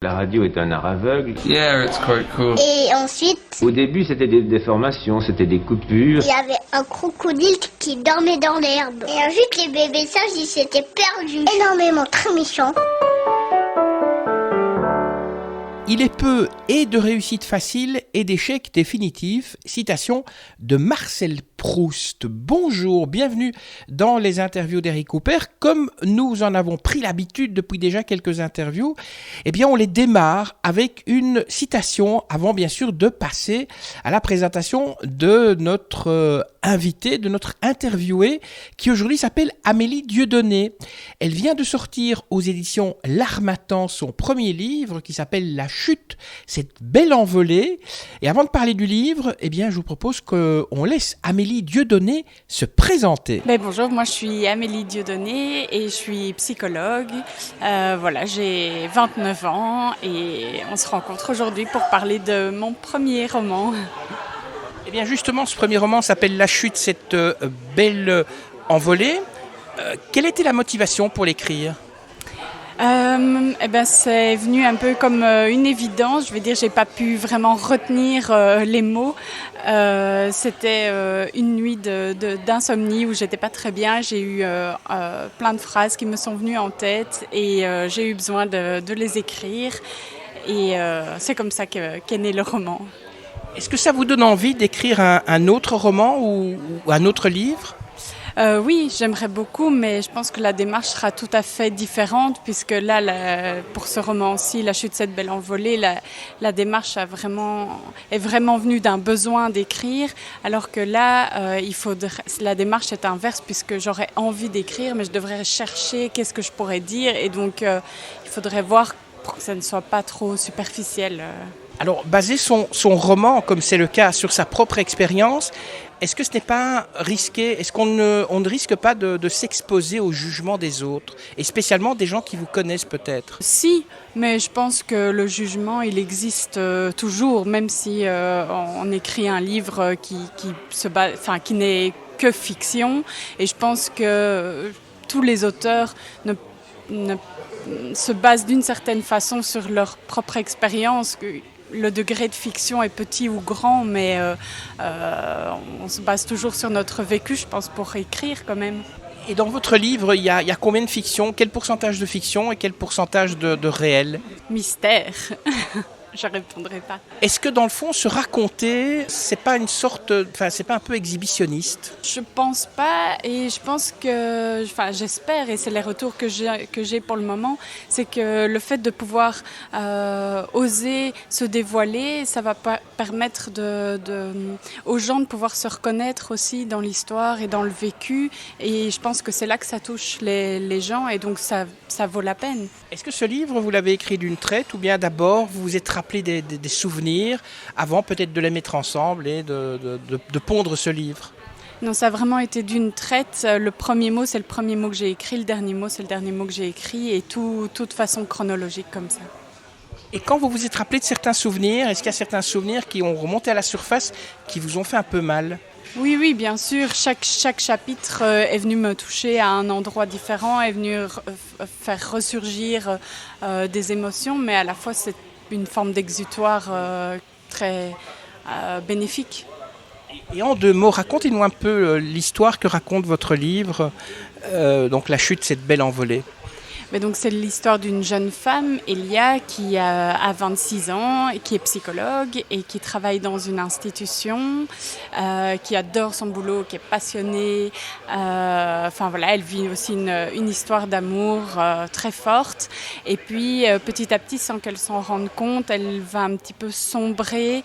La radio est un art aveugle. Yeah, it's quite cool. Et ensuite, Au début, c'était des déformations, c'était des coupures. il y avait un crocodile qui dormait dans l'herbe. Et ensuite, les bébés sages, ils s'étaient perdus. Énormément, très méchants. Il est peu et de réussite facile et d'échecs définitifs. Citation de Marcel Proust. Bonjour, bienvenue dans les interviews d'Eric Cooper. Comme nous en avons pris l'habitude depuis déjà quelques interviews, eh bien on les démarre avec une citation avant bien sûr de passer à la présentation de notre invité, de notre interviewée qui aujourd'hui s'appelle Amélie Dieudonné. Elle vient de sortir aux éditions L'Harmattan son premier livre qui s'appelle La Chute, cette belle envolée. Et avant de parler du livre, eh bien je vous propose qu'on laisse Amélie Dieudonné se présenter. Bonjour, moi je suis Amélie Dieudonné et je suis psychologue. Voilà, j'ai 29 ans et on se rencontre aujourd'hui pour parler de mon premier roman. Eh bien justement, ce premier roman s'appelle La Chute, cette belle envolée. Quelle était la motivation pour l'écrire ? C'est venu un peu comme une évidence. Je veux dire, j'ai pas pu vraiment retenir les mots. C'était une nuit d'insomnie où j'étais pas très bien. J'ai eu plein de phrases qui me sont venues en tête et j'ai eu besoin de les écrire. Et c'est comme ça qu'est né le roman. Est-ce que ça vous donne envie d'écrire un autre roman ou un autre livre ? Oui, j'aimerais beaucoup, mais je pense que la démarche sera tout à fait différente puisque là, pour ce roman-ci, La Chute, cette belle envolée, la démarche est vraiment venue d'un besoin d'écrire, alors que là, la démarche est inverse puisque j'aurais envie d'écrire, mais je devrais chercher qu'est-ce que je pourrais dire, et donc il faudrait voir pour que ça ne soit pas trop superficiel. Alors, baser son roman, comme c'est le cas, sur sa propre expérience, est-ce que ce n'est pas risqué ? Est-ce qu'on ne risque pas de s'exposer au jugement des autres ? Et spécialement des gens qui vous connaissent peut-être ? Si, mais je pense que le jugement, il existe toujours, même si on écrit un livre qui n'est que fiction. Et je pense que tous les auteurs ne se basent d'une certaine façon sur leur propre expérience. Le degré de fiction est petit ou grand, mais on se base toujours sur notre vécu, je pense, pour écrire quand même. Et dans votre livre, il y a combien de fiction ? Quel pourcentage de fiction et quel pourcentage de réel ? Mystère. Je ne répondrai pas. Est-ce que dans le fond, se raconter, c'est pas c'est pas un peu exhibitionniste ? Je pense pas, et je pense que, j'espère, et c'est les retours que j'ai pour le moment, c'est que le fait de pouvoir oser se dévoiler, ça va permettre aux gens de pouvoir se reconnaître aussi dans l'histoire et dans le vécu, et je pense que c'est là que ça touche les gens, et donc ça vaut la peine. Est-ce que ce livre, vous l'avez écrit d'une traite, ou bien d'abord vous vous êtes rappelé des souvenirs avant peut-être de les mettre ensemble et de pondre ce livre ? Non, ça a vraiment été d'une traite. Le premier mot, c'est le premier mot que j'ai écrit, le dernier mot, c'est le dernier mot que j'ai écrit, et tout de façon chronologique comme ça. Et quand vous vous êtes rappelé de certains souvenirs, est-ce qu'il y a certains souvenirs qui ont remonté à la surface, qui vous ont fait un peu mal ? Oui, bien sûr. Chaque chapitre est venu me toucher à un endroit différent, est venu faire ressurgir des émotions, mais à la fois c'est une forme d'exutoire très bénéfique. Et en 2 mots, racontez-nous un peu l'histoire que raconte votre livre, donc La Chute, cette belle envolée. Mais donc c'est l'histoire d'une jeune femme, Elia, qui a 26 ans, et qui est psychologue et qui travaille dans une institution, qui adore son boulot, qui est passionnée. Elle vit aussi une histoire d'amour très forte. Et puis petit à petit, sans qu'elle s'en rende compte, elle va un petit peu sombrer.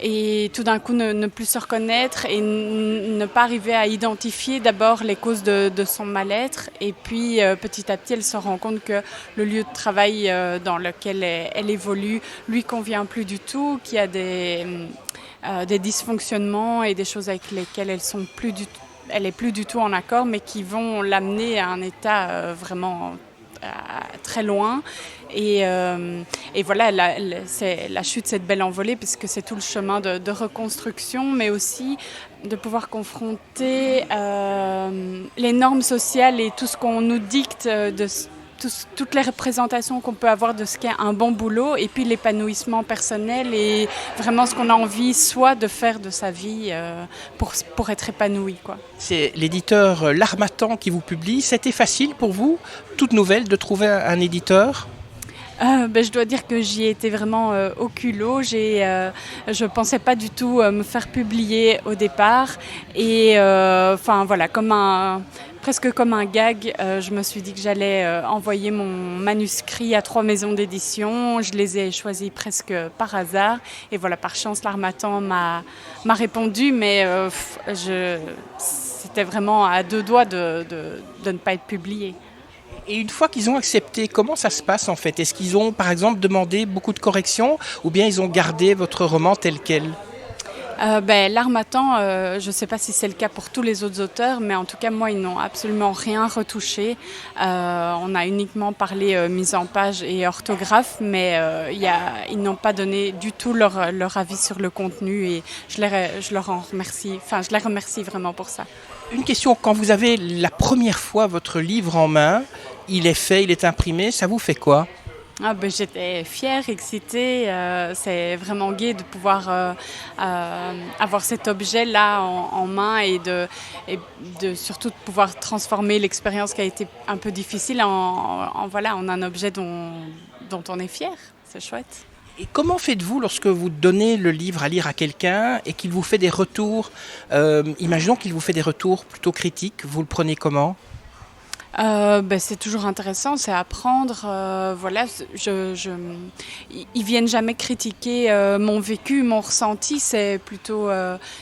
Et tout d'un coup ne plus se reconnaître et ne pas arriver à identifier d'abord les causes de son mal-être, et puis petit à petit elle se rend compte que le lieu de travail dans lequel elle évolue lui convient plus du tout, qu'il y a des dysfonctionnements et des choses avec lesquelles elle est plus du tout en accord, mais qui vont l'amener à un état vraiment très loin. Et voilà, c'est la chute, cette belle envolée, puisque c'est tout le chemin de reconstruction, mais aussi de pouvoir confronter les normes sociales et tout ce qu'on nous dicte de toutes les représentations qu'on peut avoir de ce qu'est un bon boulot et puis l'épanouissement personnel et vraiment ce qu'on a envie soit de faire de sa vie pour être épanoui, quoi. C'est l'éditeur L'Harmattan qui vous publie. C'était facile pour vous, toute nouvelle, de trouver un éditeur ? Je dois dire que j'y ai été vraiment au culot. Je pensais pas du tout me faire publier au départ et voilà, presque comme un gag, je me suis dit que j'allais envoyer mon manuscrit à 3 maisons d'édition. Je les ai choisis presque par hasard et voilà, par chance l'Harmattan m'a répondu, mais c'était vraiment à 2 doigts de ne pas être publié. Et une fois qu'ils ont accepté, comment ça se passe en fait ? Est-ce qu'ils ont par exemple demandé beaucoup de corrections ou bien ils ont gardé votre roman tel quel ? L'Harmattan, je ne sais pas si c'est le cas pour tous les autres auteurs, mais en tout cas, moi, ils n'ont absolument rien retouché. On a uniquement parlé mise en page et orthographe, mais ils n'ont pas donné du tout leur avis sur le contenu et je les remercie vraiment pour ça. Une question, quand vous avez la première fois votre livre en main, il est fait, il est imprimé, ça vous fait quoi ? J'étais fière, excitée. C'est vraiment gai de pouvoir avoir cet objet-là en main et de surtout de pouvoir transformer l'expérience qui a été un peu difficile en un objet dont on est fier. C'est chouette. Et comment faites-vous lorsque vous donnez le livre à lire à quelqu'un et qu'il vous fait des retours imaginons qu'il vous fait des retours plutôt critiques, vous le prenez comment ? C'est toujours intéressant, c'est apprendre. Ils viennent jamais critiquer mon vécu, mon ressenti. C'est plutôt,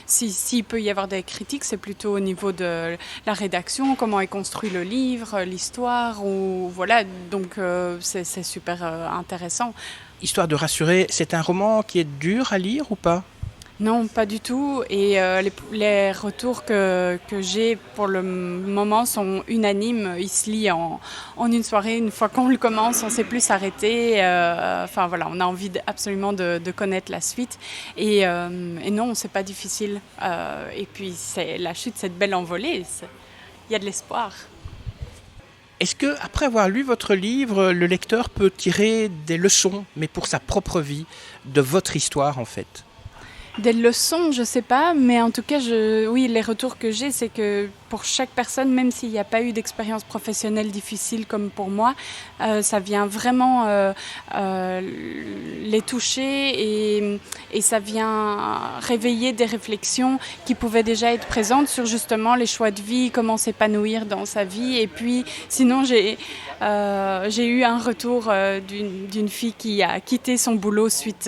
s'il peut y avoir des critiques, c'est plutôt au niveau de la rédaction, comment est construit le livre, l'histoire, ou voilà. Donc c'est super intéressant. Histoire de rassurer, c'est un roman qui est dur à lire ou pas ? Non, pas du tout. Et les retours que j'ai pour le moment sont unanimes. Il se lit en une soirée. Une fois qu'on le commence, on ne sait plus s'arrêter. On a envie absolument de connaître la suite. Et non, c'est pas difficile. Et puis, la chute, cette belle envolée. Il y a de l'espoir. Est-ce que, après avoir lu votre livre, le lecteur peut tirer des leçons, mais pour sa propre vie, de votre histoire en fait ? Des leçons, je sais pas, mais en tout cas, les retours que j'ai, c'est que pour chaque personne, même s'il n'y a pas eu d'expérience professionnelle difficile comme pour moi, ça vient vraiment les toucher et ça vient réveiller des réflexions qui pouvaient déjà être présentes sur justement les choix de vie, comment s'épanouir dans sa vie. Et puis, sinon, j'ai eu un retour d'une fille qui a quitté son boulot suite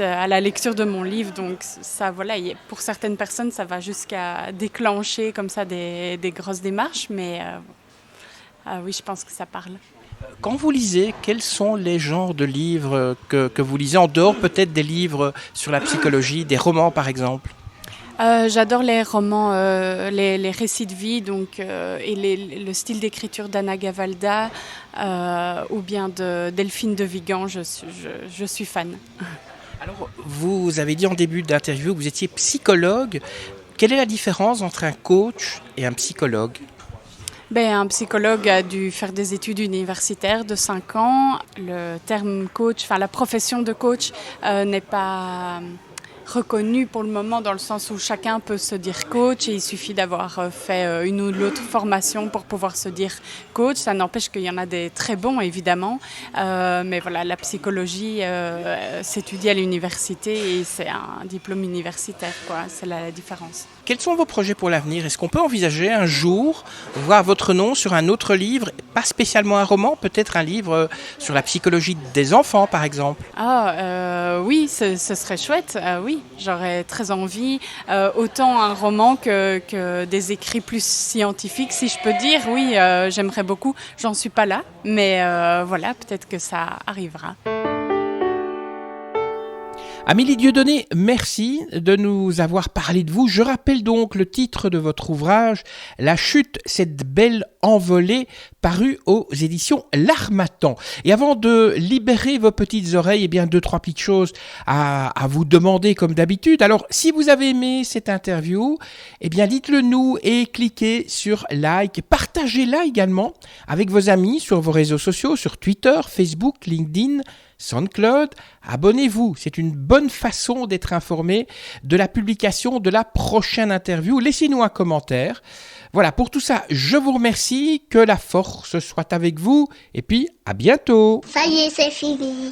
à la lecture de mon livre. Donc ça, voilà, pour certaines personnes, ça va jusqu'à déclencher comme ça des grosses démarches, mais oui, je pense que ça parle. Quand vous lisez, quels sont les genres de livres que vous lisez, en dehors peut-être des livres sur la psychologie, des romans par exemple ? J'adore les romans, les récits de vie, donc, et le style d'écriture d'Anna Gavalda ou bien de Delphine de Vigan, je suis fan. Alors, vous avez dit en début d'interview que vous étiez psychologue. Quelle est la différence entre un coach et un psychologue ? Un psychologue a dû faire des études universitaires de 5 ans. Le terme coach, la profession de coach n'est pas reconnu pour le moment dans le sens où chacun peut se dire coach et il suffit d'avoir fait une ou l'autre formation pour pouvoir se dire coach. Ça n'empêche qu'il y en a des très bons évidemment, mais voilà, la psychologie s'étudie à l'université et c'est un diplôme universitaire, quoi. C'est la différence. Quels sont vos projets pour l'avenir ? Est-ce qu'on peut envisager un jour voir votre nom sur un autre livre, pas spécialement un roman, peut-être un livre sur la psychologie des enfants par exemple ? Oui, ce serait chouette, oui, j'aurais très envie. Autant un roman que des écrits plus scientifiques, si je peux dire, oui, j'aimerais beaucoup. J'en suis pas là, mais voilà, peut-être que ça arrivera. Amélie Dieudonné, merci de nous avoir parlé de vous. Je rappelle donc le titre de votre ouvrage, La chute, cette belle envolée, paru aux éditions L'Harmattan. Et avant de libérer vos petites oreilles, eh bien, 2-3 petites choses à vous demander comme d'habitude. Alors, si vous avez aimé cette interview, eh bien, dites-le nous et cliquez sur like. Partagez-la également avec vos amis sur vos réseaux sociaux, sur Twitter, Facebook, LinkedIn, SoundCloud. Abonnez-vous, c'est une bonne façon d'être informé de la publication de la prochaine interview. Laissez-nous un commentaire. Voilà, pour tout ça, je vous remercie, que la force soit avec vous et puis à bientôt. Ça y est, c'est fini.